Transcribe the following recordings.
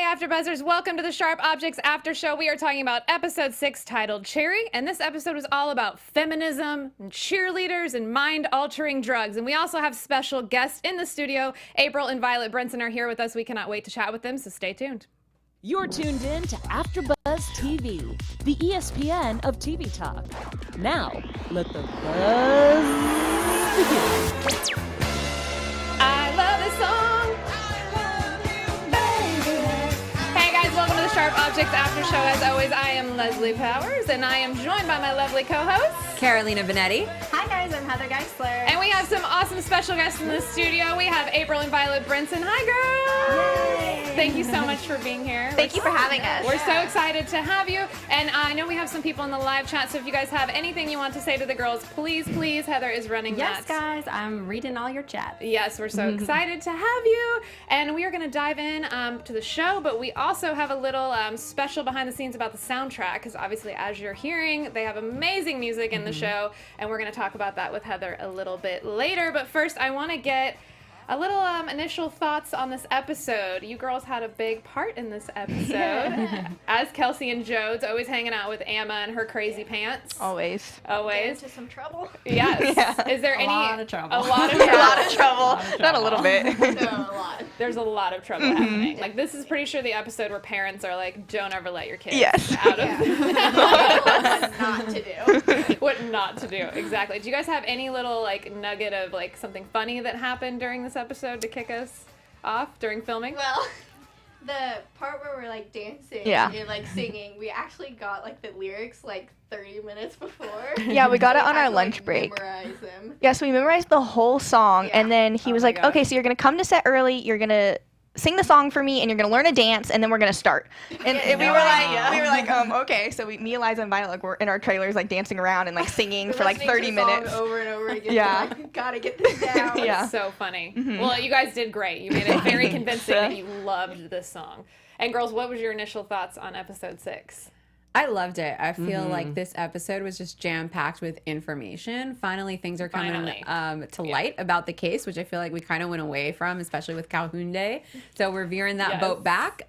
AfterBuzzers, welcome to the Sharp Objects Aftershow. We are talking about episode 6 titled Cherry, and this episode was all about feminism and cheerleaders and mind-altering drugs. And we also have special guests in the studio. April and Violet Brinson are here with us. We cannot wait to chat with them, so stay tuned. You're tuned in to AfterBuzz TV, the ESPN of TV talk. Now, let the buzz begin. I love this song. Hey guys, welcome to the Sharp Objects Aftershow. As always, I am Lesley Powers, and I am joined by my lovely co-host, Carolina Benetti. Hi guys, I'm Heather Geisler. and we have some awesome special guests in the studio. We have April and Violet Brinson. Hi, girls! Yay. Thank you so much for being here. Thank you for having us. We're so excited to have you, and I know we have some people in the live chat, so if you guys have anything you want to say to the girls, please, Heather is running Yes, that. guys, I'm reading all your chat. Yes, we're so excited to have you, and we are going to dive in to the show, but we also have a little special behind the scenes about the soundtrack, because obviously, as you're hearing, they have amazing music in the show, and we're going to talk about that with Heather a little bit later. But first, I want to get a little initial thoughts on this episode. You girls had a big part in this episode, as Kelsey and Jodes, always hanging out with Emma and her crazy pants. Always. Always. Into some trouble. Yes. Yeah. Is there A any? lot of trouble. A lot of A trouble. lot of trouble. Not a little bit. No, a lot. There's a lot of trouble happening. Like, this is pretty sure the episode where parents are like, don't ever let your kids Yes. out of What not to do. what not to do. Exactly. Do you guys have any little like nugget of like something funny that happened during this episode to kick us off during filming? Well, the part where we're like dancing Yeah. and like singing, we actually got like the lyrics like 30 minutes before. Yeah, we got it So on had our to, lunch like, break. Memorize them. Yes, we memorized the whole song, Yeah. and then he Oh was my like, God. "Okay, so you're gonna come to set early. You're gonna sing the song for me, and you're gonna learn a dance, and then we're gonna start." And we no were idea. like, okay. So me, Eliza, and Violet like, were in our trailers, like dancing around and like singing We're for like listening to 30 the song minutes. over and over again. Yeah. Like, gotta get this down. Yeah. It's so funny. Well, you guys did great. You made it very convincing that you loved this song. And girls, what was your initial thoughts on episode 6? I loved it. I feel like this episode was just jam-packed with information. Finally, things are coming to light about the case, which I feel like we kind of went away from, especially with Calhoun Day. So we're veering that boat back.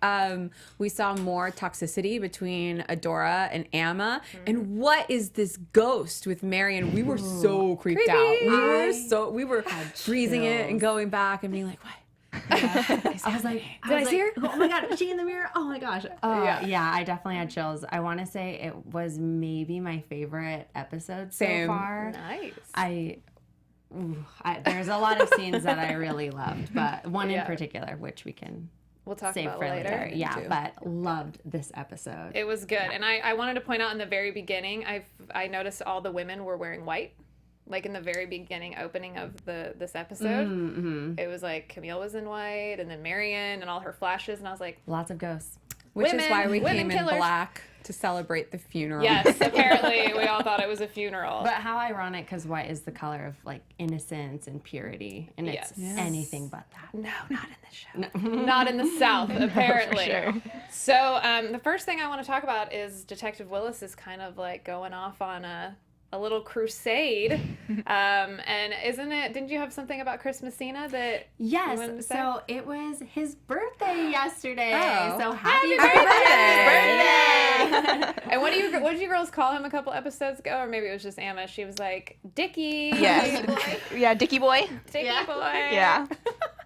We saw more toxicity between Adora and Amma. And what is this ghost with Marian? We were so creeped out. We were freezing it and going back and being like, what? I was like, Did I see her? Oh my god, is she in the mirror? Oh my gosh. Yeah, I definitely had chills. I want to say it was maybe my favorite episode Same. so far. Nice. There's a lot of scenes that I really loved, but one Yeah. in particular, which we can We'll talk save about for later. Yeah, too. but loved this episode. It was good. And I wanted to point out in the very beginning, I noticed all the women were wearing white. Like in the very beginning opening of this episode, it was like Camille was in white, and then Marian and all her flashes, and I was like, Lots of ghosts. Which Women- is why we women came killers. in black to celebrate the funeral. yes, apparently we all thought it was a funeral. But how ironic, because white is the color of like innocence and purity, and it's Yes. anything but that. No, not in this show. Not in the South, apparently. sure. So the first thing I want to talk about is Detective Willis is kind of like going off on a little crusade. And didn't you have something about Chris Messina that you wanted to Yes, say? so it was his birthday yesterday. Oh. So happy birthday! And what did you girls call him a couple episodes ago? Or maybe it was just Emma. She was like, Dickie. Yes. Yeah, Dickie boy. Dickie Yeah. boy. Yeah.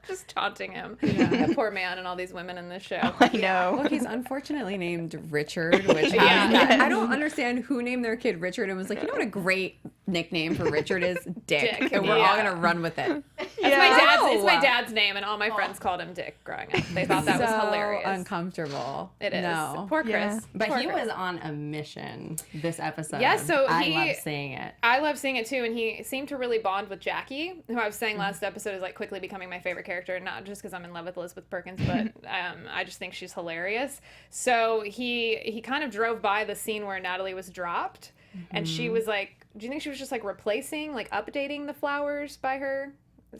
Just taunting him. That poor man and all these women in this show. I know. Well, he's unfortunately named Richard, which Yeah. I don't understand who named their kid Richard and was like, you know what a great nickname for Richard is? Dick. Dick. And we're Yeah. all going to run with it. It's No. my dad's name, and all my friends called him Dick growing up. They thought that was So hilarious. uncomfortable. It is. No. Poor Chris. Yeah. But Poor he Chris. was on a mission this episode. Yeah, so I he- love seeing it. I love seeing it too, and he seemed to really bond with Jackie, who I was saying last episode is like quickly becoming my favorite character, not just because I'm in love with Elizabeth Perkins, but I just think she's hilarious. So he kind of drove by the scene where Natalie was dropped, and she was like, do you think she was just like replacing, like updating the flowers by her?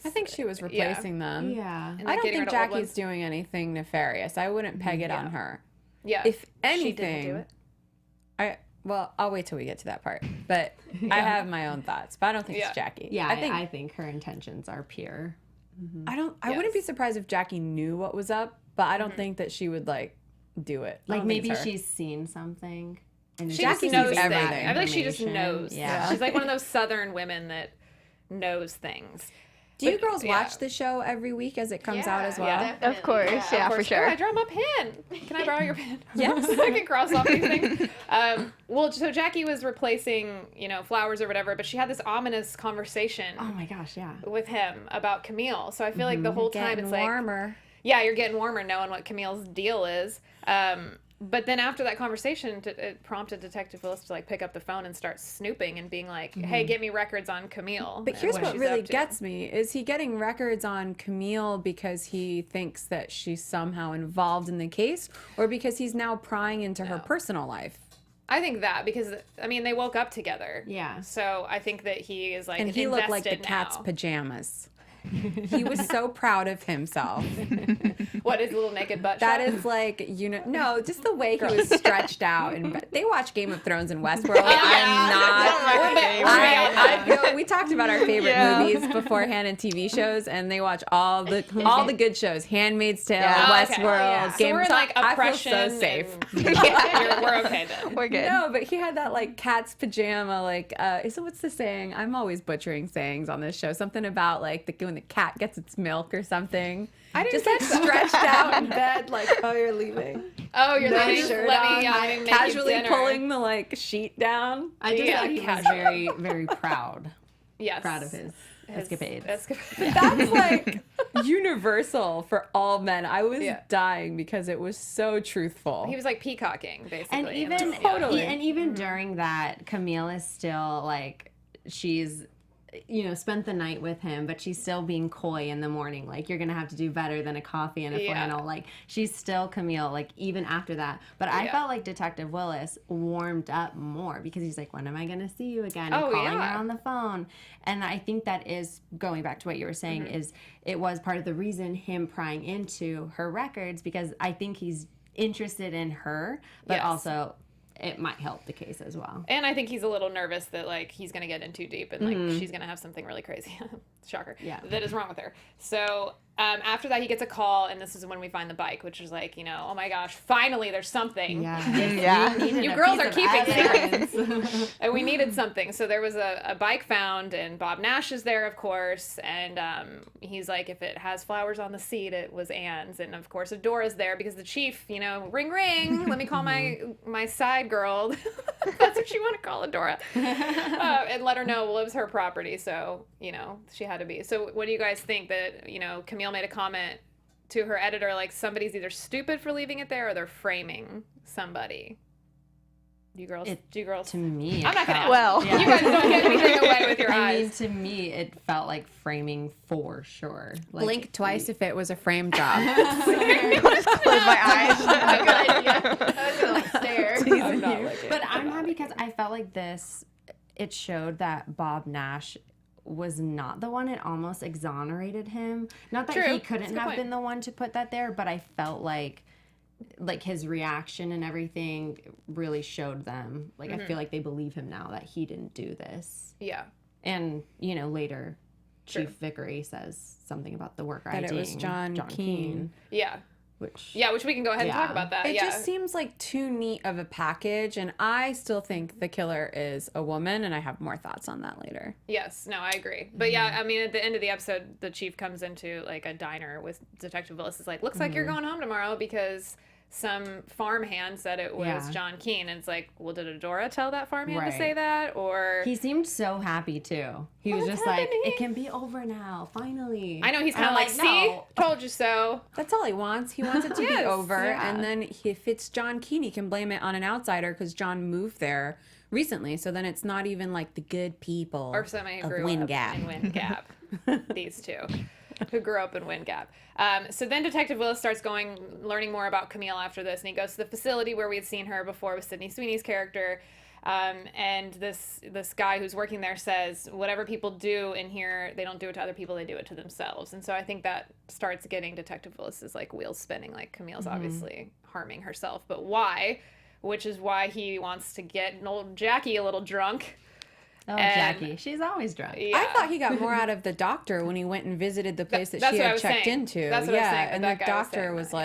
I think she was replacing them. Yeah. And, I like, don't getting think rid of old Jackie's ones. doing anything nefarious. I wouldn't peg it on her. Yeah. If She didn't do anything, it. I'll wait till we get to that part. But I have my own thoughts. But I don't think Yeah. it's Jackie. Yeah, I I think her intentions are pure. I wouldn't be surprised if Jackie knew what was up, but I don't think that she would like do it. Like maybe it's her. she's seen something. And She Jackie just knows sees things. everything. I feel like she just Information. knows. Yeah. She's like one of those Southern women that knows things. Do you But, girls yeah. watch the show every week as it comes out as well? Yeah. Definitely, Of course, yeah, Of for course. sure. Oh, I draw my pen. Can I borrow your pen? Yes. I can cross off these things. Well, so Jackie was replacing, flowers or whatever, but she had this ominous conversation Oh my gosh, yeah. with him about Camille. So I feel like the whole time Getting it's like, warmer. yeah, you're getting warmer knowing what Camille's deal is. But then after that conversation, it prompted Detective Willis to pick up the phone and start snooping and being like, "Hey, get me records on Camille." But and here's what she's really up to. gets me. Is he getting records on Camille because he thinks that she's somehow involved in the case, or because he's now prying into her personal life? I think that because they woke up together. Yeah. So I think that he is And he looked like the invested cat's now. pajamas. He was so proud of himself. What is little naked butt? That shot? is like, no, just the way he was stretched out. And they watch Game of Thrones and Westworld. yeah. I'm not. I feel we talked about our favorite movies beforehand and TV shows, and they watch all the good shows: Handmaid's Tale, Oh, okay. Westworld, So Game we're of in Thrones. oppression. I feel so safe. We're okay then. We're good. No, but he had that cat's pajama, so what's the saying? I'm always butchering sayings on this show. Something about when the cat gets its milk or something. I didn't Just catch that. stretched out in bed, oh, you're leaving. Oh, you're No leaving. shirt Let on, me make you casually dinner. pulling the sheet down. I just thought he was casual. very, very proud. Yes. Proud of his escapades. That's universal for all men. I was Yeah. dying because it was so truthful. He was peacocking, basically. And even Totally. and even during that, Camille is still she's spent the night with him, but she's still being coy in the morning. You're gonna have to do better than a coffee and a flannel. She's still Camille, even after that. But I felt like Detective Willis warmed up more because he's like, when am I gonna see you again? And calling her on the phone. And I think that is going back to what you were saying, is it was part of the reason him prying into her records, because I think he's interested in her, but Yes. also it might help the case as well. And I think he's a little nervous that he's gonna get in too deep and she's gonna have something really crazy. Shocker. Yeah. That is wrong with her. So after that, he gets a call, and this is when we find the bike, which is oh my gosh, finally there's something. Yeah. You girls are keeping secrets. And we needed something. So there was a bike found, and Bob Nash is there, of course. And he's like, if it has flowers on the seat, it was Anne's. And of course, Adora's there because the chief, ring, ring. Let me call my side girl. That's what you want to call Adora. And let her know, well, it was her property. So, she had to be. So what do you guys think that, Camille made a comment to her editor, somebody's either stupid for leaving it there or they're framing somebody? Do you girls? To me, I'm not gonna ask. Well. You guys don't get anything away with your I mean, eyes. to me, it felt like framing for sure. Blink twice if it was a frame job. Close my eyes. Good idea. I was gonna stare. I'm not looking. But I'm happy because I felt like it showed that Bob Nash was not the one. It almost exonerated him. Not that True. he That's a couldn't good have point. been the one to put that there, but I felt like his reaction and everything really showed them. I feel like they believe him now that he didn't do this. Yeah. And, later True. Chief Vickery says something about the worker That it IDing was John Keane. Yeah. which Which we can go ahead and Yeah. talk about that. It yeah. just seems like too neat of a package, and I still think the killer is a woman, and I have more thoughts on that later. Yes, no, I agree. But yeah, I mean, at the end of the episode, the chief comes into a diner with Detective Willis. Is looks like you're going home tomorrow because some farmhand said it was Yeah. John Keane. And it's well, did Adora tell that farmhand to Right. say that? Or he seemed so happy too. He was What's just happening? it can be over now, finally. I know he's And kind of I'm see, no. told you so. That's all he wants. He wants it to be Yes, over, yeah. and then if it's John Keane, he can blame it on an outsider because John moved there recently. So then it's not even the good people Or somebody who of grew Wind up Gap. in Wind Gap. These two who grew up in Wind Gap. So then Detective Willis starts learning more about Camille after this, and he goes to the facility where we had seen her before with Sydney Sweeney's character. And this guy who's working there says, whatever people do in here, they don't do it to other people, they do it to themselves. And so I think that starts getting Detective Willis's wheels spinning. Camille's obviously harming herself, but why? Which is why he wants to get old Jackie a little drunk. Oh, And- Jackie, she's always drunk. Yeah. I thought he got more out of the doctor when he went and visited the place that That's she what I had was checked saying. into. That's what I was saying, and but the that guy was doctor saying was that,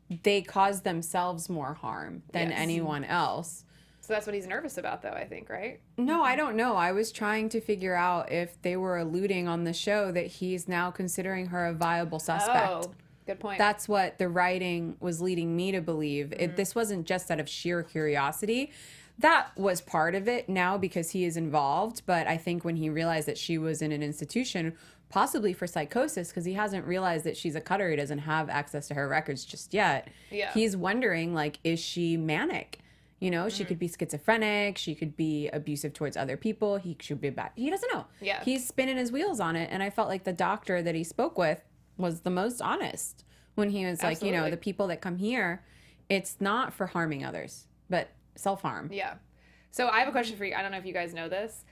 yeah. they cause themselves more harm than Yes. anyone else. So that's what he's nervous about, though, I think, right? No, I don't know. I was trying to figure out if they were alluding on the show that he's now considering her a viable suspect. Oh, good point. That's what the writing was leading me to believe. This wasn't just out of sheer curiosity. That was part of it now because he is involved. But I think when he realized that she was in an institution, possibly for psychosis, because he hasn't realized that she's a cutter, he doesn't have access to her records just yet. Yeah. He's wondering, like, is she manic? You know, she could be schizophrenic. She could be abusive towards other people. He should be bad. He doesn't know. Yeah. He's spinning his wheels on it. And I felt like the doctor that he spoke with was the most honest when he was like, you know, Absolutely. the people that come here, it's not for harming others, but self-harm. Yeah. So I have a question for you. I don't know if you guys know this.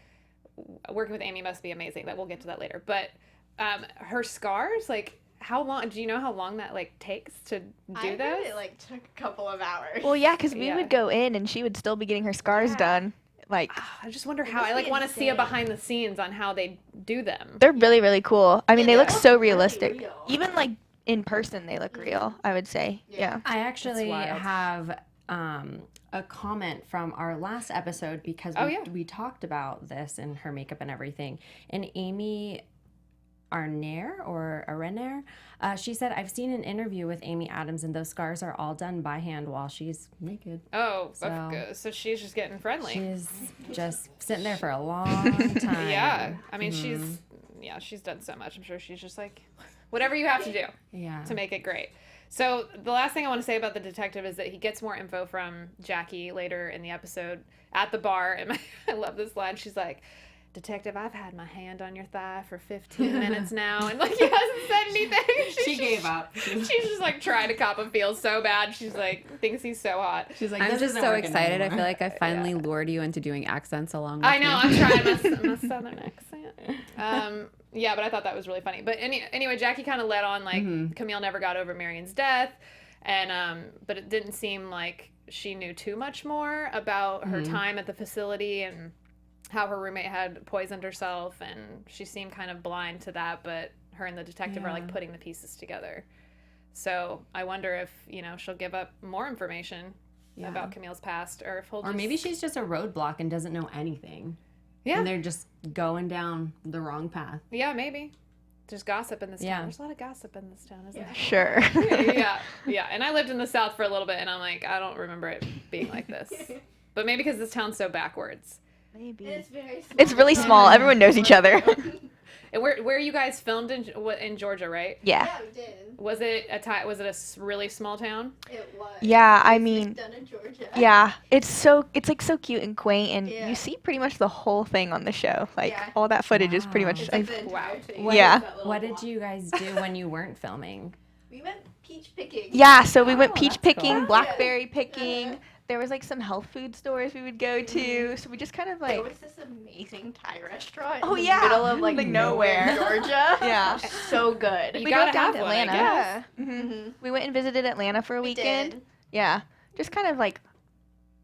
Working with Amy must be amazing. That we'll get to that later. But her scars, like, how long? Do you know how long that like takes to do I heard those? it like took a couple of hours. Well, yeah, because we Yeah. would go in and she would still be getting her scars done. Like, I just wonder how. must I like be want to see a insane. behind the scenes on how they do them. they're really, really cool. I mean, they Yeah, look they so look really realistic. real. Even like in person, they look real, I would say. Yeah. I actually wild. have a comment from our last episode because Oh, yeah. we talked about this and her makeup and everything. And Amy Areheart, she said, I've seen an interview with Amy Adams and those scars are all done by hand while she's naked. Oh, So- so she's just getting friendly. She's just sitting there for a long time. Yeah. I mean, she's done so much. I'm sure she's just like, whatever you have to do Yeah. to make it great. So the last thing I want to say about the detective is that he gets more info from Jackie later in the episode at the bar. And I love this line. She's like, Detective, I've had my hand on your thigh for 15 minutes now. And like, he hasn't said anything. She gave up. She's just like trying to cop a feel so bad. She's like, thinks he's so hot. She's like, I'm this just isn't so working excited. I anymore. feel like I finally lured you into doing accents along with I know, me. I'm trying my southern accent. Yeah, but I thought that was really funny. But anyway, Jackie kind of led on like Camille never got over Marian's death, and but it didn't seem like she knew too much more about her time at the facility and how her roommate had poisoned herself, and she seemed kind of blind to that. But her and the detective are like putting the pieces together. So I wonder if she'll give up more information about Camille's past, or if he'll Or just... maybe she's just a roadblock and doesn't know anything. Yeah. And they're just going down the wrong path. Yeah, maybe. There's gossip in this Yeah. town. There's a lot of gossip in this town, isn't Sure. there? Yeah. And I lived in the South for a little bit, and I'm like, I don't remember it being like this. But maybe because this town's so backwards. Maybe. It's very small. It's really small. Everyone knows each other. And where you guys filmed in Georgia, right? Yeah. Yeah, we did. Was it a really small town? It was. Yeah, I It's mean, done in Georgia. yeah. It's like so cute and quaint, and Yeah. you see pretty much the whole thing on the show. Like Yeah. all that footage is pretty much. It's like the entire Wow. thing. What- Yeah. That little What did block. you guys do when you weren't filming? We went peach picking. Yeah, so we went Oh, peach that's picking, cool. blackberry picking. There was like some health food stores we would go to. So we just kind of like, There was this amazing Thai restaurant Oh, in the yeah. middle of like Like nowhere, nowhere. Georgia. Yeah. So good. You we gotta drove down have to one, I Atlanta. Yeah. Mhm. We went and visited Atlanta for a We weekend. did. Yeah, just kind of like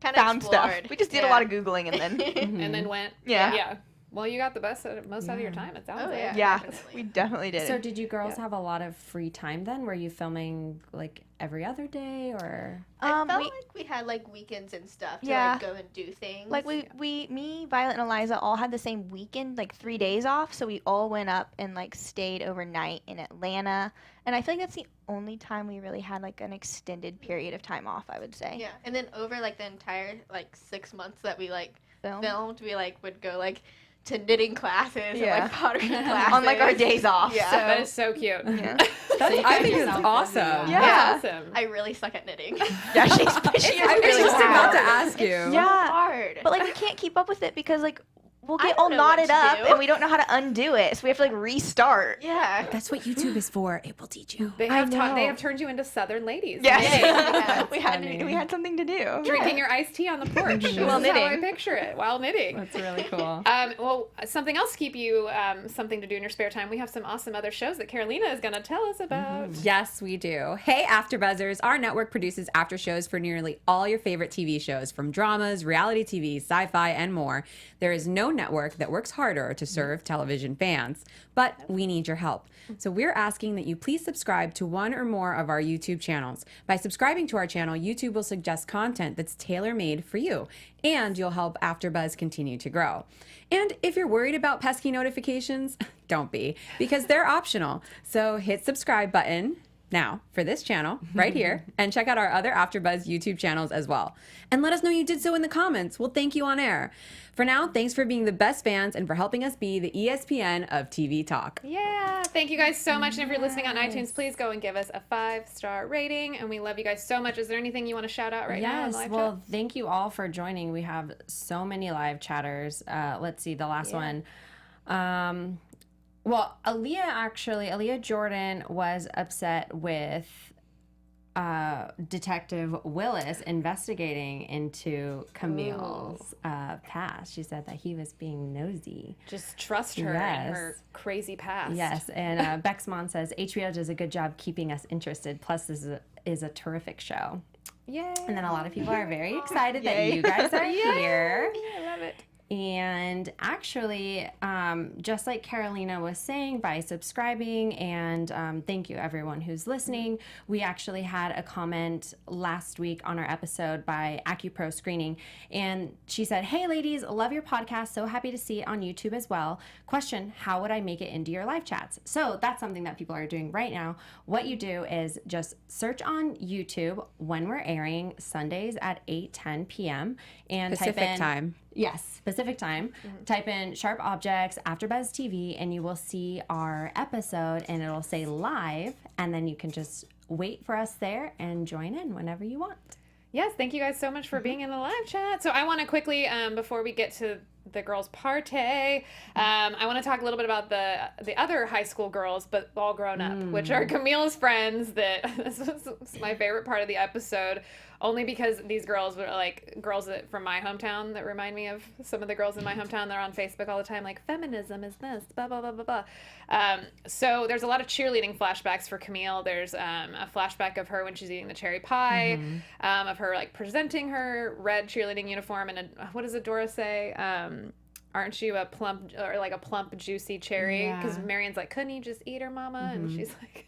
Kind found stuff. explored. We just did a Yeah. lot of Googling and then, And then went. Yeah. Yeah. Well, you got the most out of your time, it sounds Oh, like. yeah. yeah, Definitely. we definitely did. So did you girls have a lot of free time then? Were you filming like every other day or? I felt we- like we had like weekends and stuff to Yeah. like go and do things. Like me, Violet, and Eliza all had the same weekend, like 3 days off. So we all went up and like stayed overnight in Atlanta. And I feel like that's the only time we really had like an extended period of time off, I would say. Yeah, and then over like the entire like 6 months that we like Film. filmed, we like would go like to knitting classes Yeah. and like pottery classes On like our days off. Yeah. So, That is so cute. yeah. I think it's awesome. Yeah. That's awesome. I really suck at knitting. Yeah, she I was just about to ask you. It's Yeah. so hard. But like we can't keep up with it because like we'll I get don't all know what knotted to up do. and we don't know how to undo it. So we have to like restart. yeah. That's what YouTube is for. It will teach you. They I have know. they have turned you into Southern ladies. Yes. Yeah, we had something to do. Drinking your iced tea on the porch. This While is how I knitting. picture it, while knitting. That's really cool. Well, something else to keep you something to do in your spare time. We have some awesome other shows that Carolina is going to tell us about. Yes, we do. Hey, AfterBuzzers! Our network produces after shows for nearly all your favorite TV shows, from dramas, reality TV, sci-fi, and more. There is no network that works harder to serve television fans, but we need your help. So we're asking that you please subscribe to one or more of our YouTube channels. By subscribing to our channel, YouTube will suggest content that's tailor-made for you, and you'll help AfterBuzz continue to grow. And if you're worried about pesky notifications, don't be, because they're optional. So hit subscribe button now for this channel right here, and check out our other AfterBuzz YouTube channels as well. And let us know you did so in the comments. We'll thank you on air. For now, thanks for being the best fans and for helping us be the ESPN of TV talk. Yeah, thank you guys so much. And if you're listening on iTunes, please go and give us a 5-star rating. And we love you guys so much. Is there anything you want to shout out right now? Yes, well, thank you all for joining. We have so many live chatters. Let's see, the last one. Well, Aaliyah Jordan was upset with Detective Willis investigating into Camille's past. She said that he was being nosy. Just trust her and her crazy past. Yes, and Bexmon says, HBO does a good job keeping us interested. Plus, this is a terrific show. Yay. And then a lot of people are very excited that you guys are here. I love it. And actually, just like Carolina was saying, by subscribing, and thank you everyone who's listening, we actually had a comment last week on our episode by AcuPro Screening, and she said, "Hey ladies, love your podcast, so happy to see it on YouTube as well. Question, how would I make it into your live chats?" So that's something that people are doing right now. What you do is just search on YouTube when we're airing Sundays at 8:10 p.m. and Pacific type in time. Yes, Pacific time. Type in Sharp Objects AfterBuzz TV, and you will see our episode, and it'll say live, and then you can just wait for us there and join in whenever you want. Yes, thank you guys so much for being in the live chat. So I want to quickly, before we get to the girls' party, I want to talk a little bit about the other high school girls, but all grown up, which are Camille's friends. This was my favorite part of the episode, only because these girls were like girls from my hometown that remind me of some of the girls in my hometown. They're on Facebook all the time, like, feminism is this, blah, blah, blah, blah, blah. So there's a lot of cheerleading flashbacks for Camille. There's a flashback of her when she's eating the cherry pie, of her like presenting her red cheerleading uniform, and what does Adora say? Aren't you a plump, or like a plump, juicy cherry? Because Marian's like, couldn't you just eat her, mama? And she's like,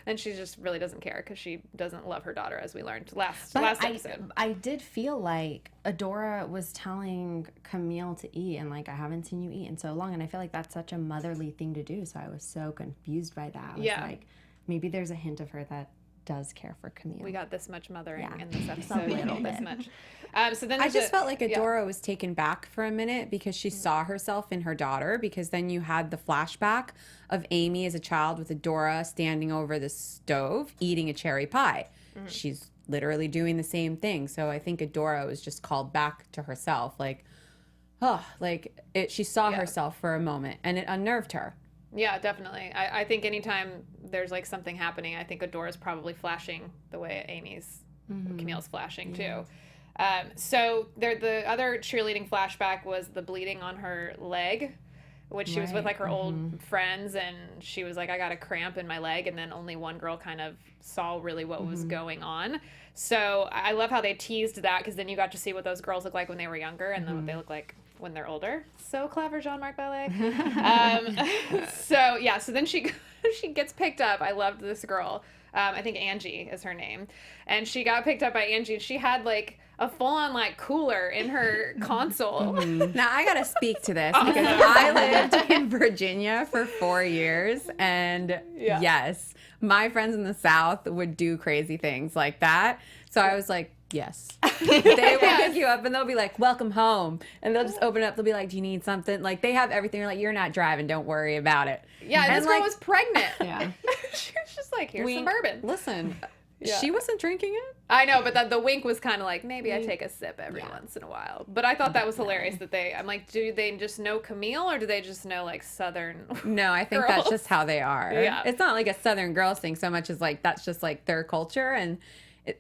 and she just really doesn't care because she doesn't love her daughter, as we learned last episode. I did feel like Adora was telling Camille to eat, and like, I haven't seen you eat in so long, and I feel like that's such a motherly thing to do. So I was so confused by that. I was like, maybe there's a hint of her that does care for Camille. We got this much mothering in this episode. This much. So then I just felt like Adora was taken back for a minute because she saw herself in her daughter, because then you had the flashback of Amy as a child with Adora standing over the stove eating a cherry pie. She's literally doing the same thing. So I think Adora was just called back to herself. Like, she saw herself for a moment, and it unnerved her. Yeah, definitely. I think anytime there's like something happening, I think Adora's probably flashing the way Camille's flashing too. So the other cheerleading flashback was the bleeding on her leg, which she was with like her old friends, and she was like, I got a cramp in my leg, and then only one girl kind of saw really what was going on. So I love how they teased that, because then you got to see what those girls look like when they were younger, and then what they look like when they're older. So clever, Jean-Marc Ballet. So then she gets picked up. I loved this girl. I think Angie is her name. And she got picked up by Angie, and she had like a full-on like cooler in her console. Now I gotta speak to this because I lived in Virginia for 4 years, and yes, my friends in the South would do crazy things like that. So I was like, yes. They will pick you up and they'll be like, welcome home. And they'll just open it up. They'll be like, do you need something? Like, they have everything. You're like, you're not driving. Don't worry about it. Yeah, and this girl was pregnant. Yeah. She was just like, here's some bourbon. Listen, she wasn't drinking it. I know, but the wink was kind of like, maybe I take a sip every once in a while. But I thought that was hilarious that I'm like, do they just know Camille, or do they just know like Southern No, I think girls? that's just how they are. Yeah. It's not like a Southern girls thing so much as like, that's just like their culture. And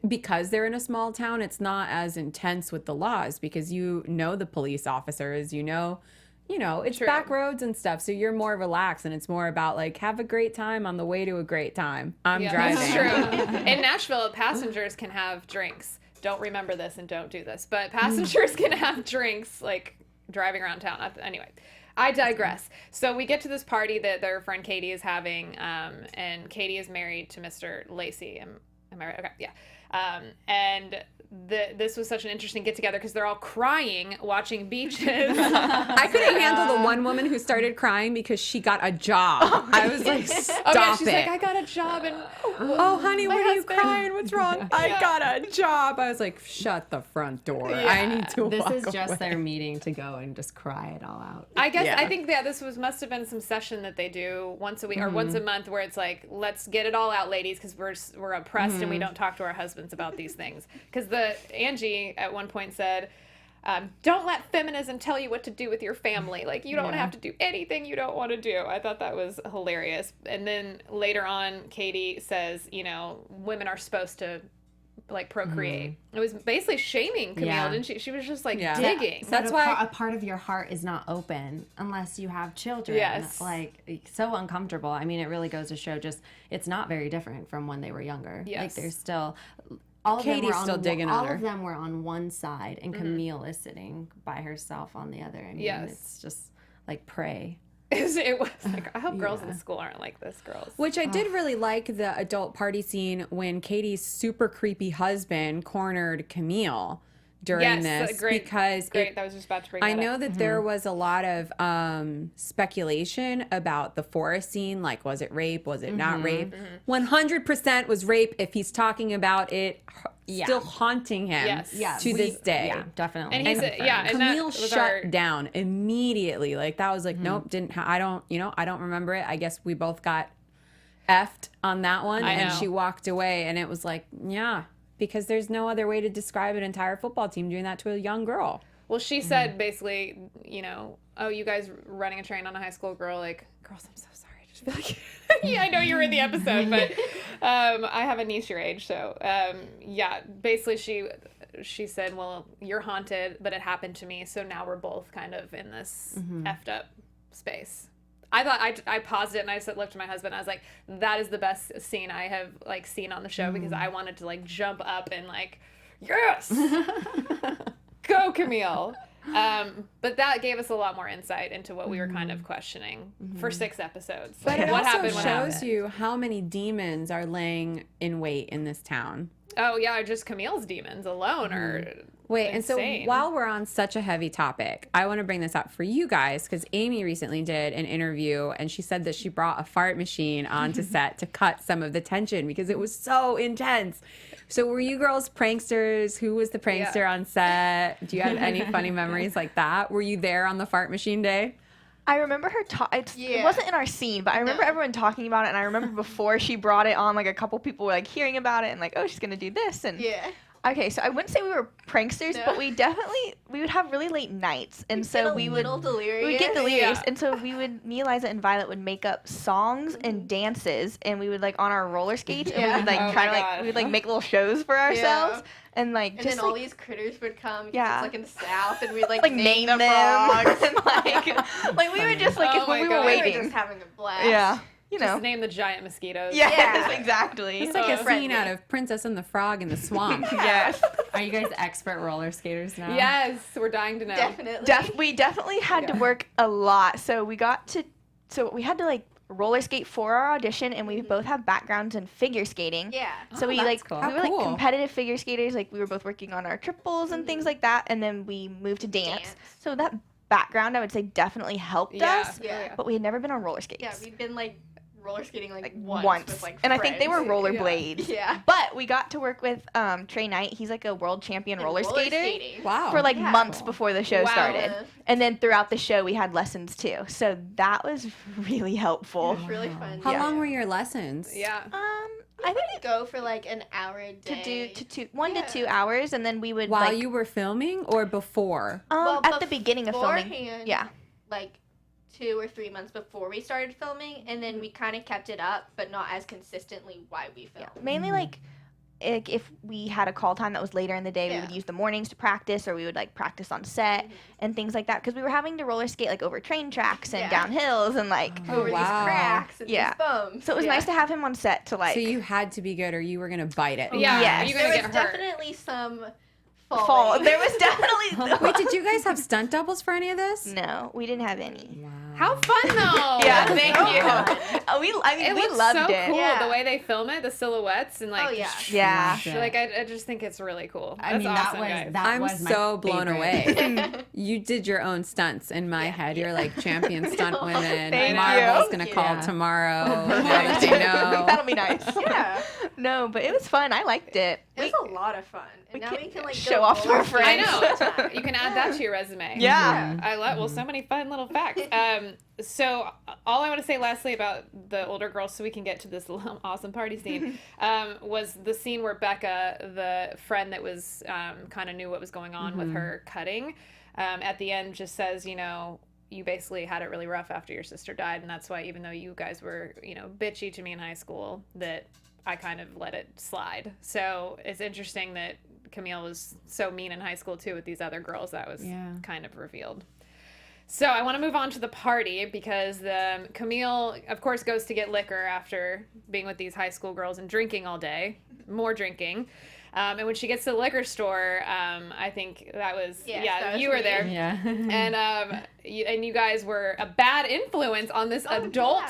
because they're in a small town, it's not as intense with the laws, because you know the police officers, it's True. back roads and stuff. So you're more relaxed, and it's more about like, have a great time on the way to a great time. I'm driving. That's true. In Nashville, passengers can have drinks. Don't remember this and don't do this, but passengers can have drinks like driving around town. Anyway, I digress. So we get to this party that their friend Katie is having, and Katie is married to Mr. Lacey. Am I right? Okay, yeah. And this was such an interesting get together because they're all crying watching Beaches. I couldn't handle the one woman who started crying because she got a job. I was like, stop she's it. like, I got a job, and Oh, honey, my what are you husband- crying? What's wrong? I got a job. I was like, shut the front door. I need to This walk is just away. their meeting to go and just cry it all out. I guess Yeah. I think this must have been some session that they do once a week or once a month where it's like, let's get it all out, ladies, because we're oppressed and we don't talk to our husbands about these things. Because Angie at one point said, don't let feminism tell you what to do with your family. Like, you don't have to do anything you don't want to do. I thought that was hilarious. And then later on, Katie says, women are supposed to like procreate. It was basically shaming Camille, didn't she? She was just like digging. That's But why a part of your heart is not open unless you have children. Yes. Like, so uncomfortable. I mean, it really goes to show just it's not very different from when they were younger. Yes. Like, there's still all of them Katie's were on still digging on all her. of them were on one side, and Camille is sitting by herself on the other. I mean, Yes. it's just like prey. It was like, I hope girls in school aren't like this, girls. Which I did really like the adult party scene when Katie's super creepy husband cornered Camille during this because that was just about to bring I that know up. that there was a lot of speculation about the forest scene, like was it rape, was it not rape? 100% was rape if he's talking about it still haunting him Yes. to this day. Yeah, definitely. And he's and that Camille was shut down immediately. Like that was like, nope, I don't remember it. I guess we both got effed on that one. And know. she walked away and it was like, yeah, because there's no other way to describe an entire football team doing that to a young girl. Well, she said basically, oh, you guys running a train on a high school girl, like, girls, I'm so sorry. I just feel like, yeah, I know you were in the episode, but I have a niece your age, so yeah, basically she said, well, you're haunted, but it happened to me, so now we're both kind of in this effed up space. I thought I paused it and I just looked at my husband. And I was like, "That is the best scene I have like seen on the show," because I wanted to like jump up and like, yes, go Camille. But that gave us a lot more insight into what we were kind of questioning for 6 episodes. But Like, it what also happened? What shows happened? you how many demons are laying in wait in this town. Oh yeah, just Camille's demons alone are. Wait, and so insane. while we're on such a heavy topic, I want to bring this up for you guys because Amy recently did an interview and she said that she brought a fart machine onto set to cut some of the tension because it was so intense. So were you girls pranksters? Who was the prankster on set? Do you have any funny memories like that? Were you there on the fart machine day? I remember her it wasn't in our scene, but I remember everyone talking about it, and I remember before she brought it on, like a couple people were like hearing about it and like, oh, she's gonna do this, and okay, so I wouldn't say we were pranksters, but we would have really late nights, and so we would little delirious. we would get delirious, Yeah. and so me, Eliza, and Violet would make up songs and dances, and we would like on our roller skates, and we would like Oh try my to God. we would like make little shows for ourselves, and like And just then all like, these critters would come. Yeah. It's like in the south, and we'd like name the them, frogs. and like we would just like Oh when my we God. were We were waiting, just having a blast. yeah, you know, Just name the giant mosquitoes. yes, Yeah. exactly. It's like a scene Friendly. out of Princess and the Frog in the Swamp. Yes. Are you guys expert roller skaters now? Yes, we're dying to know. Definitely. We definitely had to work a lot. So we had to like roller skate for our audition, and we both have backgrounds in figure skating. Yeah. So we that's like cool. we were like Cool. competitive figure skaters. Like we were both working on our triples and things like that, and then we moved to dance. So that background, I would say, definitely helped us. Yeah. But we had never been on roller skates. Yeah, we'd been like roller skating like once. with like And I think they were friends. rollerblades. Yeah. But we got to work with Trey Knight. He's like a world champion And roller skater. skating. Wow. For like Yeah. months before the show Wow. started. And then throughout the show, we had lessons too. So that was really helpful. It was really fun. How Yeah. long were your lessons? Yeah. I think we go for like an hour a To day. do 1 to 2 hours, and then we would While like you were filming or before? Well, at the beginning of filming. beforehand, Yeah. Like 2 or 3 months before we started filming, and then we kind of kept it up, but not as consistently while we filmed. Mainly like if we had a call time that was later in the day, we Yeah. would use the mornings to practice, or we would like practice on set and things like that, because we were having to roller skate like over train tracks and Yeah. down hills and like. Over wow. these cracks and Yeah. these bumps. So it was nice to have him on set to like. So you had to be good or you were going to bite it. Yeah. Yes. Are you There gonna was get hurt? definitely some fall. There was definitely Wait, did you guys have stunt doubles for any of this? no, we didn't have any. How fun though! Yeah, thank you. We Looks loved so it. cool Yeah. the way they film it, the silhouettes and like. Oh, yeah. Yeah. Like I just think it's really cool. I That's mean, awesome, that guys. was I'm my so blown favorite. away. You did your own stunts in my head. You're like champion stunt women. Thank Marvel's you. gonna call Yeah. tomorrow. Now that they know. That'll be nice. Yeah. No, but it was fun. I liked it. It was a lot of fun. And now we can like show go off to our roller friends. I skating know. all the time. You can add that to your resume. Yeah. I love. Well, so many fun little facts. So all I want to say, Lesley, about the older girls, so we can get to this awesome party scene, was the scene where Becca, the friend that was kind of knew what was going on with her cutting, at the end just says, you know, you basically had it really rough after your sister died, and that's why even though you guys were, you know, bitchy to me in high school, that I kind of let it slide. So it's interesting that Camille was so mean in high school too with these other girls. That was kind of revealed. So I want to move on to the party because Camille, of course, goes to get liquor after being with these high school girls and drinking all day, more drinking. And when she gets to the liquor store, I think that was, that was you were me. there. Yeah. And you guys were a bad influence on this adult.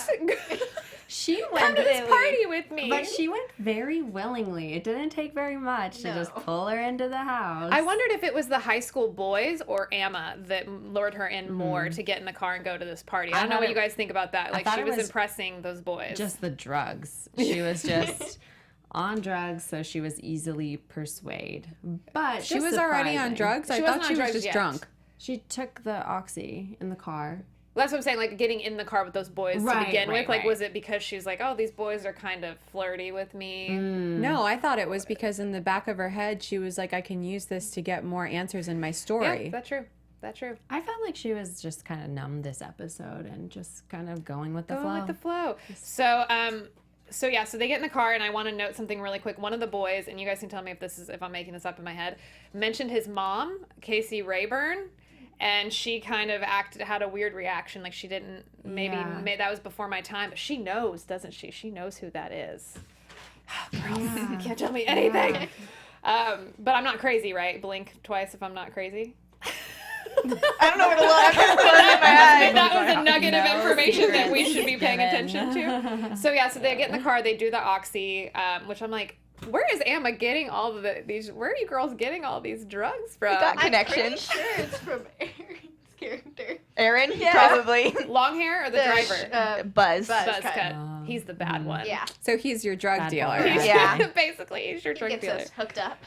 She Come went to this party with me. But she went very willingly. It didn't take very much to just pull her into the house. I wondered if it was the high school boys or Amma that lured her in more to get in the car and go to this party. I don't know what you guys think about that. Like, thought she it was was impressing those boys. Just the drugs. She was just on drugs, so she was easily persuaded. But She was already on surprising. drugs? I She thought wasn't she on was drugs just yet. drunk. She took the oxy in the car. That's what I'm saying, like, getting in the car with those boys to Right, begin right, with. Like, right. was it because she's like, oh, these boys are kind of flirty with me? No, I thought it was because in the back of her head, she was like, I can use this to get more answers in my story. Yeah, that's true. That's true. I felt like she was just kind of numb this episode and just kind of going with the Going flow. with the flow. So they get in the car, and I want to note something really quick. One of the boys, and you guys can tell me if I'm making this up in my head, mentioned his mom, Casey Rayburn, and she kind of had a weird reaction, like she didn't maybe that was before my time, but she knows, doesn't she? She knows who that is. Girls, you can't tell me anything. But I'm not crazy, right? Blink twice if I'm not crazy. I don't know where to look. That was a nugget of information that we should be paying attention to. So they get in the car, they do the oxy, which I'm like, where is Amma getting all of these? Where are you girls getting all these drugs from? got I'm pretty connections. sure it's from Aaron's character. Aaron, Yeah. probably. Long hair or the driver? Buzz. Buzz cut. He's the bad one. Yeah. So he's your drug Bad dealer. boy. Yeah. Basically, he's your drug Gets dealer. us hooked up.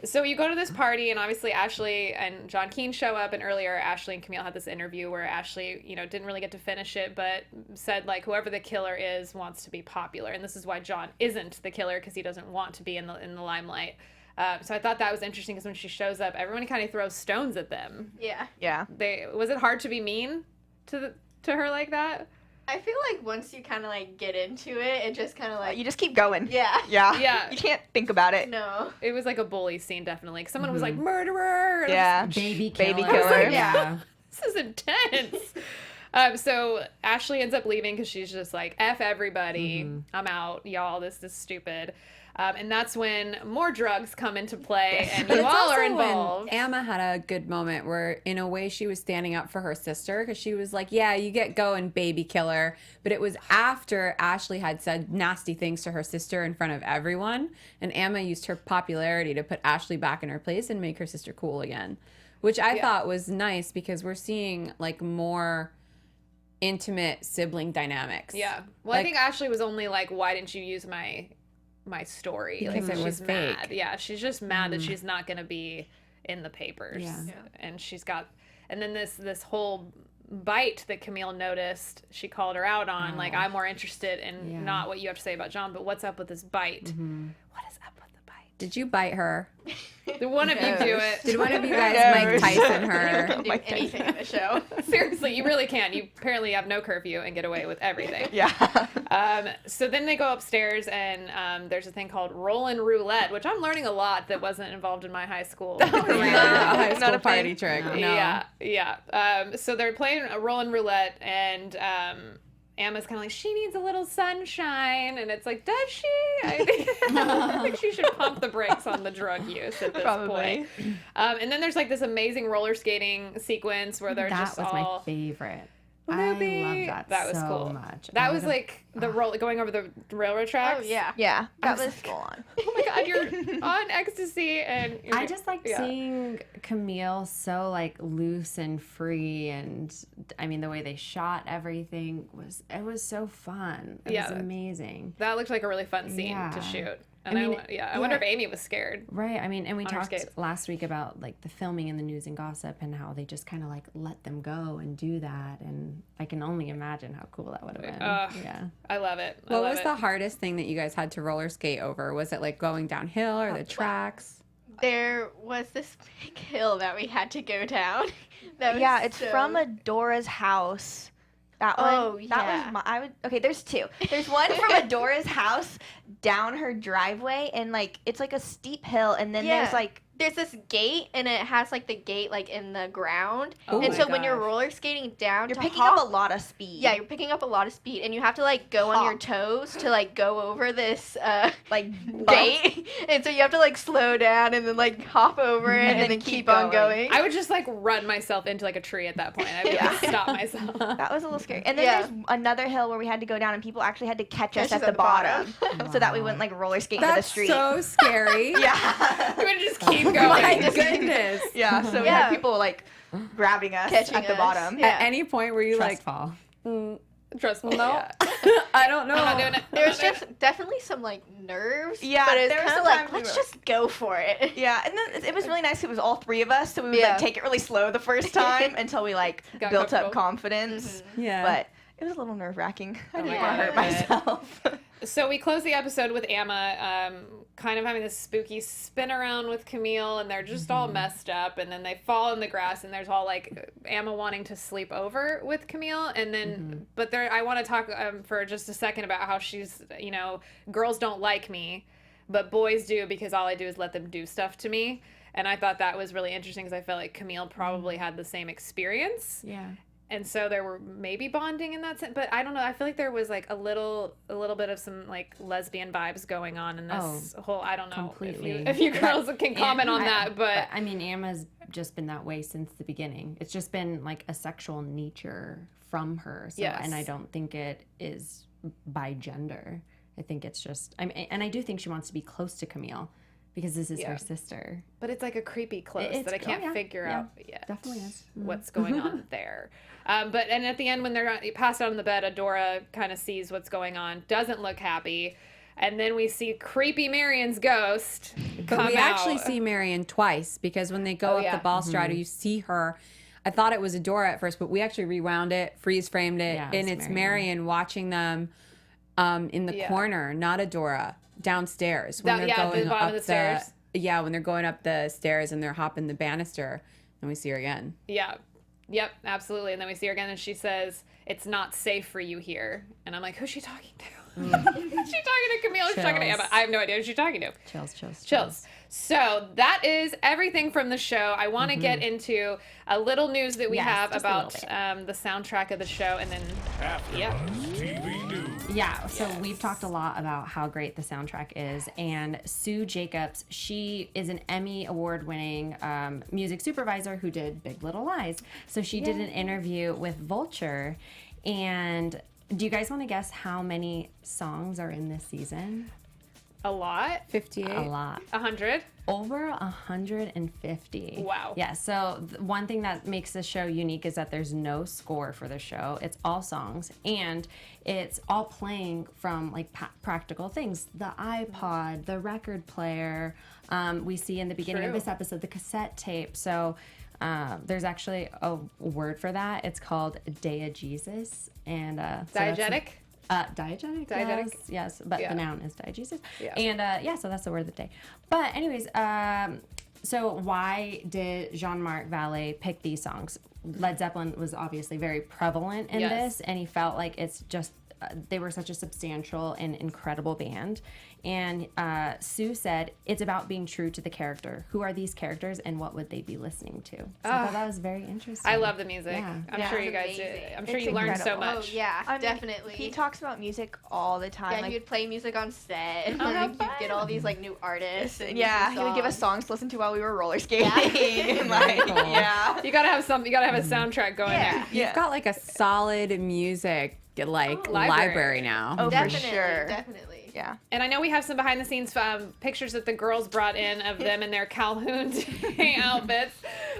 So you go to this party, and obviously Ashley and John Keane show up, and earlier Ashley and Camille had this interview where Ashley, didn't really get to finish it, but said, like, whoever the killer is wants to be popular, and this is why John isn't the killer, because he doesn't want to be in the limelight. So I thought that was interesting, because when she shows up, everyone kind of throws stones at them. Yeah. Yeah. Was it hard to be mean to her like that? I feel like once you kind of like get into it, it just kind of like You just keep going. yeah. Yeah. Yeah. You can't think about it. No. It was like a bully scene, definitely. 'Cause someone was like, murderer! And Yeah. Baby killer. Baby killer. Yeah. This is intense. So Ashley ends up leaving because she's just like, F everybody. I'm out. Y'all, this is stupid. And that's when more drugs come into play, and But you it's all are also when involved. Amma had a good moment where, in a way, she was standing up for her sister because she was like, yeah, you get going, baby killer. But it was after Ashley had said nasty things to her sister in front of everyone. And Amma used her popularity to put Ashley back in her place and make her sister cool again, which I thought was nice because we're seeing like more intimate sibling dynamics. Yeah. Well, I think Ashley was only like, why didn't you use my story? Because like, it was she's mad. fake. Yeah, she's just mad that she's not going to be in the papers. Yeah. And she's got, and then this whole bite that Camille noticed, she called her out on, like, I'm more interested in not what you have to say about John, but what's up with this bite? What is up with the bite? Did you bite her? Did one of you do it? Did one of you guys Mike Tyson You her? can do anything in the show. Seriously, you really can. You apparently have no curfew and get away with everything. Yeah. So then they go upstairs, and there's a thing called rollin' roulette, which I'm learning a lot that wasn't involved in my high school career. High school Not a party thing. trick. No. Yeah. So they're playing a rollin' roulette, and Emma's kind of like, she needs a little sunshine, and it's like, does she? I think she should pump the brakes on the drug use at this point. And then there's like this amazing roller skating sequence where they're just all... That was my favorite. Ruby. I love That was so cool. much. That was like the going over the railroad tracks. Oh, yeah. Yeah, that was full on. Oh my God, you're on Ecstasy, and I just like seeing Camille so like loose and free, and I mean the way they shot everything was so fun. It was amazing. That looked like a really fun scene to shoot. And I wonder if Amy was scared. Right. I mean, and we on talked last week about like the filming and the news and gossip and how they just kind of like let them go and do that. And I can only imagine how cool that would have been. Yeah. I love it. What was the hardest thing that you guys had to roller skate over? Was it like going downhill or the tracks? There was this big hill that we had to go down. It's from Adora's house. That one. Oh, That was okay, there's two. There's one from Adora's house down her driveway, and like it's like a steep hill, and then there's this gate, and it has like the gate like in the ground. Oh and my so when you're gosh. roller skating down, you're picking up a lot of speed. Yeah, you're picking up a lot of speed, and you have to like go on your toes to like go over this like gate. And so you have to like slow down and then like hop over it and then keep on going. I would just like run myself into like a tree at that point. I would like, stop myself. That was a little scary. And then there's another hill where we had to go down, and people actually had to catch us at the bottom, so that we wouldn't like roller skate into the street. That's so scary. Yeah. You would just keep going. My goodness. Yeah. So we had people like grabbing us Catching at the us. bottom. Yeah. At any point were you like, fall. Trustful. No. I don't know. I'm not doing it. There's just definitely some like nerves. Yeah, but it's there was kind of some like times we let's were- just go for it. Yeah, and then it was really nice. It was all three of us, so we would like take it really slow the first time until we like Got built up comfortable. confidence. Yeah. But it was a little nerve wracking. I didn't my want to hurt God. myself. So we close the episode with Emma kind of having this spooky spin around with Camille, and they're just all messed up, and then they fall in the grass, and there's all like Emma wanting to sleep over with Camille, and then but there I want to talk for just a second about how she's, you know, girls don't like me, but boys do because all I do is let them do stuff to me. And I thought that was really interesting because I felt like Camille probably had the same experience. Yeah. And so there were maybe bonding in that sense, but I don't know. I feel like there was like a little bit of some like lesbian vibes going on in this whole. I don't know completely. if you girls can comment on that, but I mean, Emma's just been that way since the beginning. It's just been like a sexual nature from her. So, Yes. and I don't think it is by gender. I think it's just. And I do think she wants to be close to Camille because this is her sister. but it's like a creepy close It's- that I can't oh, yeah, figure yeah. out yet. Definitely is. What's going on there? And at the end when they're passed out on the bed, Adora kind of sees what's going on, doesn't look happy. And then we see creepy Marian's ghost But come we actually out. see Marian twice because when they go up the balustrade, you see her. I thought it was Adora at first, but we actually rewound it, freeze framed it, Yeah, and it's it's Marian watching them in the corner, not Adora, downstairs when they're at the going bottom up of the stairs. Yeah, when they're going up the stairs and they're hopping the banister, and we see her again. Yeah. Yep, absolutely. And then we see her again and she says, "It's not safe for you here." And I'm like, who's she talking to? Is she talking to Camille? Is she talking to Chills. Emma? I have no idea who she's talking to. Chills. So that is everything from the show. I want to get into a little news that we Yes, have just a about little the soundtrack of the show, and then TV News. Yeah, so we've talked a lot about how great the soundtrack is, and Sue Jacobs, she is an Emmy award-winning music supervisor who did Big Little Lies. So she did an interview with Vulture, and do you guys want to guess how many songs are in this season? a lot, 58. A lot. 100. Over 150. Wow. Yeah, so one thing that makes this show unique is that there's no score for the show. It's all songs, and it's all playing from like practical things. The iPod, the record player. We see in the beginning of True. this episode the cassette tape. So there's actually a word for that. It's called diegesis. And so that's- Diegetic. Diegetic? Diegetic? Yes, but Yeah. the noun is diegesis. Yeah. And so that's the word of the day. But anyways, so why did Jean-Marc Vallée pick these songs? Led Zeppelin was obviously very prevalent in Yes. this, and he felt like it's just they were such a substantial and incredible band. And Sue said, it's about being true to the character. Who are these characters and what would they be listening to? So I thought that was very interesting. I love the music. Yeah. I'm sure you guys did. I'm sure you learned so incredible. much. Oh, yeah, I mean, definitely. He talks about music all the time. Yeah, like, he would play music on set. how Like, you'd fun. get all these like new artists. And yeah, new he would give us songs to listen to while we were roller skating. and, like, Cool. yeah. You gotta have something. You gotta have a soundtrack going there. You've got like a solid music library now. Oh, Definitely, for sure. definitely. Yeah. And I know we have some behind the scenes pictures that the girls brought in of them in their Calhoun Day outfits.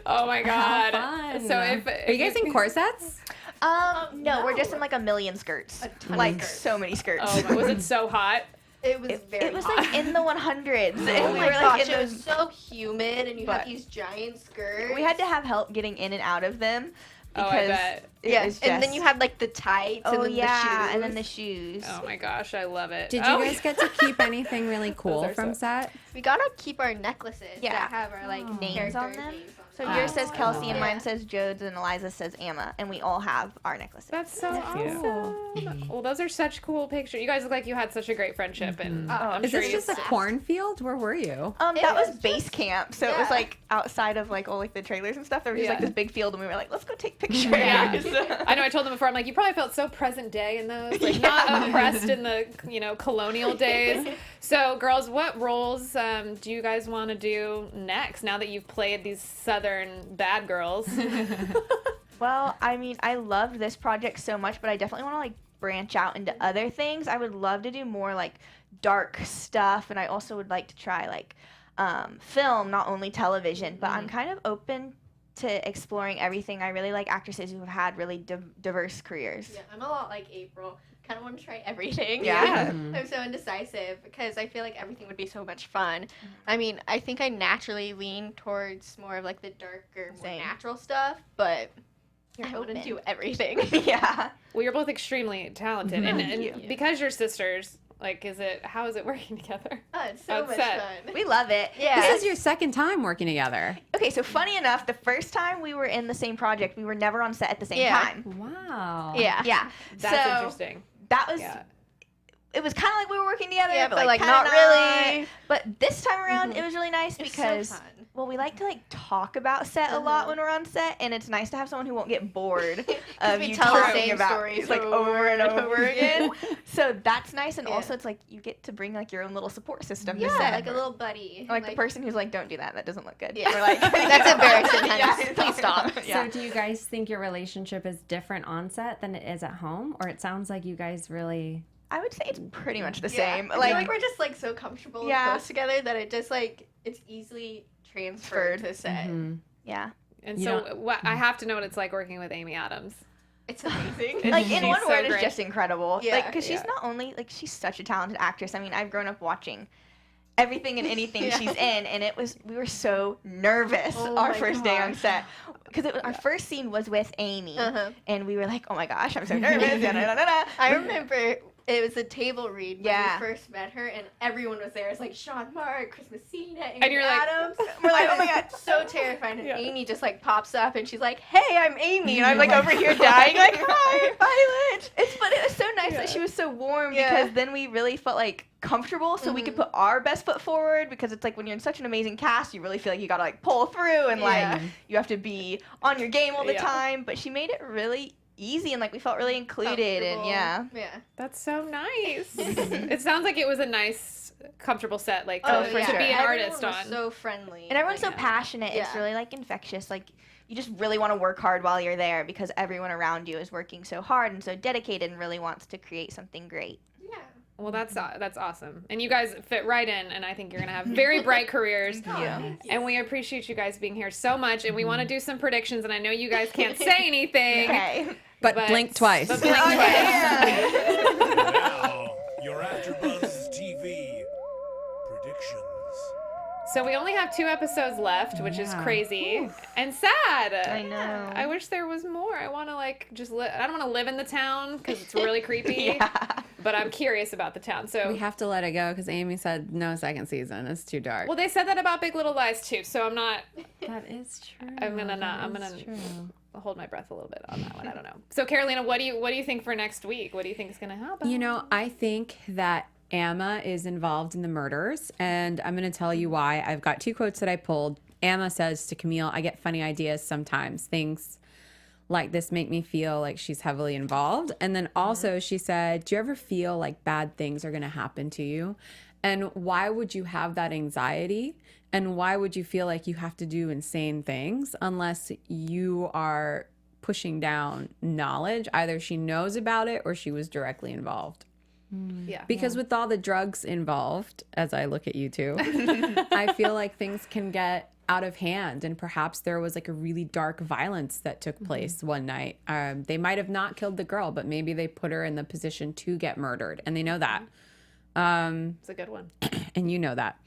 Oh my god! fun. So if Are you guys in corsets? No, we're just in like a million skirts. Like so many skirts. Oh my, was it so hot? It was It was like in the 100s. Oh and we my were gosh, like in it was those. so humid, and you But- have these giant skirts. We had to have help getting in and out of them Oh, I because bet. it yeah, was and then just- you had like the tights, Oh and then yeah, the shoes. and then the shoes. Oh my gosh, I love it. Did Oh, you guys get to keep anything really cool are from so- set? We gotta keep our necklaces Yeah. that have our like Names on character them? names on So them. yours says Kelsey and Yeah. mine says Jodes and Eliza says Emma, and we all have our necklaces. That's so awesome. Well, those are such cool pictures. You guys look like you had such a great friendship, and I'm Is sure this you. just a cornfield? Where were you? That was was base camp, so it was yeah. like outside of like all like the trailers and stuff. There was just like Yeah. this big field, and we were like, let's go take pictures. Yeah. I know. I told them before. I'm like, you probably felt so present day in those, like not oppressed in the colonial days. So, girls, what roles do you guys want to do next? Now that you've played these Southern bad girls. Well, I mean, I loved this project so much, but I definitely want to like branch out into other things. I would love to do more like dark stuff, and I also would like to try like film, not only television. But I'm kind of open to exploring everything. I really like actresses who have had really diverse careers. Yeah, I'm a lot like April. Kind of want to try everything. Yeah. I'm so indecisive because I feel like everything would be so much fun. I mean, I think I naturally lean towards more of like the darker, more Same. natural stuff, but You're I want to open. do everything. Yeah. Well, you're both extremely talented, and you. because you're sisters, like, how is it working together? Oh, it's so On much set. fun. We love it. Yeah. This is your second time working together. Okay, so funny enough, the first time we were in the same project, we were never on set at the same Yeah. time. Wow. Yeah. Yeah. That's so interesting. that was Yeah. it was kind of like we were working together, Yeah, but but, like like, kinda not really. But this time around, it was really nice It's because so fun. well, we like to like talk about set a lot when we're on set, and it's nice to have someone who won't get bored of we you tell the talking same about stories like over and over again. So that's nice, and Yeah. also it's like you get to bring like your own little support system Yeah, to set. like a little buddy. Like the person who's like, don't do that. That doesn't look good. Yeah. We're like, That's embarrassing, honey. Yeah. Please stop. Yeah. So do you guys think your relationship is different on set than it is at home? Or it sounds like you guys really... I would say it's pretty much the Yeah. same. I feel like we're just like so comfortable and Yeah. close together that it just like it's easily transferred to set. yeah. And You so, what I have to know what it's like working with Amy Adams. It's amazing. Like in She's one so word, it's great. just incredible. Yeah, Like because she's yeah. not only like she's such a talented actress. I mean, I've grown up watching everything and anything Yeah. she's in, and we were so nervous Oh our my first day on gosh. set because our first scene was with Amy, Uh-huh. and we were like, oh my gosh, I'm so nervous. da, da, da, da, da. I remember it was a table read when Yeah. we first met her, and everyone was there. It's like Sean Mark, Chris Messina, And Amy you're like- Adams. We're like, oh my god. So terrified, and Yeah. Amy just like pops up, and she's like, "Hey, I'm Amy," and I'm like over here dying, like, "Hi, Violet." But it was so nice that she was so warm Yeah. because then we really felt like comfortable, so we could put our best foot forward. Because it's like when you're in such an amazing cast, you really feel like you gotta like pull through and Yeah. like you have to be on your game all the Yeah. time. But she made it really easy and like we felt really included and yeah. Yeah. That's so nice. It sounds like it was a nice, comfortable set, like Oh, to, for to sure. be an Everyone artist was on. so friendly. And everyone's so like, passionate. It's Yeah. really like infectious. Like you just really want to work hard while you're there because everyone around you is working so hard and so dedicated and really wants to create something great. Yeah. Well, that's awesome, and you guys fit right in, and I think you're gonna have very bright careers. And we appreciate you guys being here so much, and we want to do some predictions, and I know you guys can't say anything, Okay. But blink twice. But blink twice. Now, your AfterBuzz TV predictions. So we only have 2 episodes left, which is crazy and sad. I know. I wish there was more. I want to like just I don't want to live in the town because it's really creepy. Yeah. but I'm curious about the town. So We have to let it go because Amy said no second season. It's too dark. well, they said that about Big Little Lies too. So I'm not. That is true. I'm gonna hold my breath a little bit on that one. I don't know. So Carolina, what do you think for next week? What do you think is gonna happen? You know, I think that Emma is involved in the murders, and I'm going to tell you why. I've got 2 quotes that I pulled. Emma says to Camille, I get funny ideas sometimes. Things like this make me feel like she's heavily involved. And then also she said, do you ever feel like bad things are going to happen to you? And why would you have that anxiety? And why would you feel like you have to do insane things unless you are pushing down knowledge? Either she knows about it or she was directly involved. Yeah. Because with all the drugs involved, as I look at you two, I feel like things can get out of hand, and perhaps there was like a really dark violence that took place one night. They might have not killed the girl, but maybe they put her in the position to get murdered, and they know that. It's a good one. And you know that.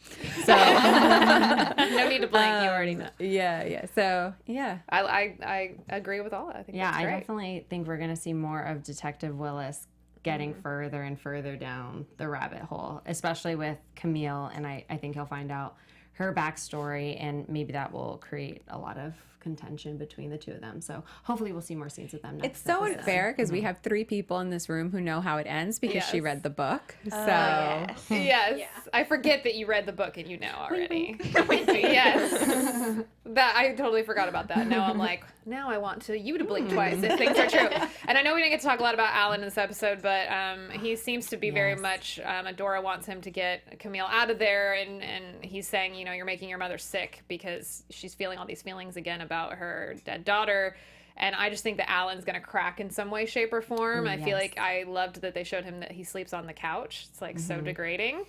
So No need to blank. You already know. yeah. So yeah. I agree with all that. I think Yeah, that's I great. definitely think we're going to see more of Detective Willis getting further and further down the rabbit hole, especially with Camille. And I think he'll find out her backstory, and maybe that will create a lot of contention between the two of them. So hopefully we'll see more scenes with them next It's so episode. unfair because we have 3 people in this room who know how it ends because she Yes. read the book. So Yes. Yes. I forget that you read the book and you know already. Yes. That I totally forgot about that. Now I'm like, now I want you to blink twice if things are true. And I know we didn't get to talk a lot about Alan in this episode, but he seems to be very much Adora wants him to get Camille out of there, and he's saying, you know, you're making your mother sick because she's feeling all these feelings again about her dead daughter. And I just think that Alan's going to crack in some way, shape, or form. I feel like I loved that they showed him that he sleeps on the couch. It's like so degrading.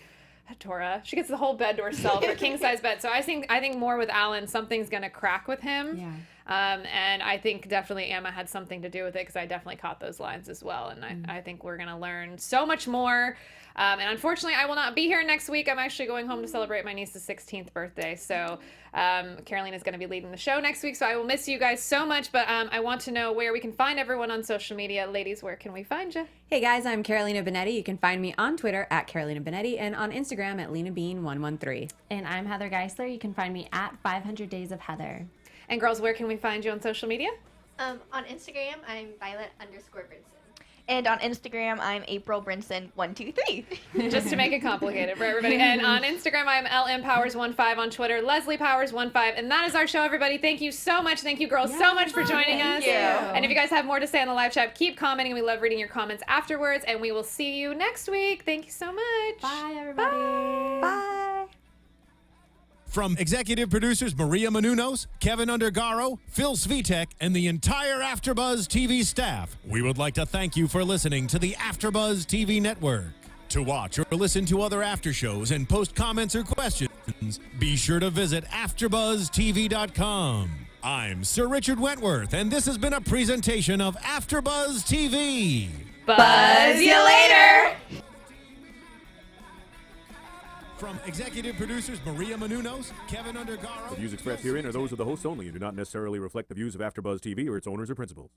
Tora, she gets the whole bed to herself, her king size bed. So I think more with Alan, something's going to crack with him. Yeah. And I think definitely Emma had something to do with it because I definitely caught those lines as well. And I think we're going to learn so much more. And unfortunately, I will not be here next week. I'm actually going home to celebrate my niece's 16th birthday. So Carolina is going to be leading the show next week. So I will miss you guys so much. But I want to know where we can find everyone on social media. Ladies, where can we find you? hey guys, I'm Carolina Benetti. You can find me on Twitter at Carolina Benetti and on Instagram at LenaBean113. And I'm Heather Geisler. You can find me at 500 Days of Heather. And girls, where can we find you on social media? On Instagram, I'm Violet_Brinson. And on Instagram, I'm April Brinson 123. Just to make it complicated for everybody. And on Instagram, I'm LMPowers15. On Twitter, Lesley Powers15. And that is our show, everybody. Thank you so much. Thank you, girls, so much for joining us. you. And if you guys have more to say on the live chat, keep commenting. We love reading your comments afterwards. And we will see you next week. Thank you so much. Bye, everybody. Bye. From executive producers Maria Menounos, Keven Undergaro, Phil Svitek, and the entire AfterBuzz TV staff, we would like to thank you for listening to the AfterBuzz TV network. To watch or listen to other after shows and post comments or questions, be sure to visit AfterBuzzTV.com. I'm Sir Richard Wentworth, and this has been a presentation of AfterBuzz TV. Buzz you later. From executive producers Maria Menounos, Keven Undergaro. The views expressed herein are those of the hosts only and do not necessarily reflect the views of AfterBuzz TV or its owners or principals.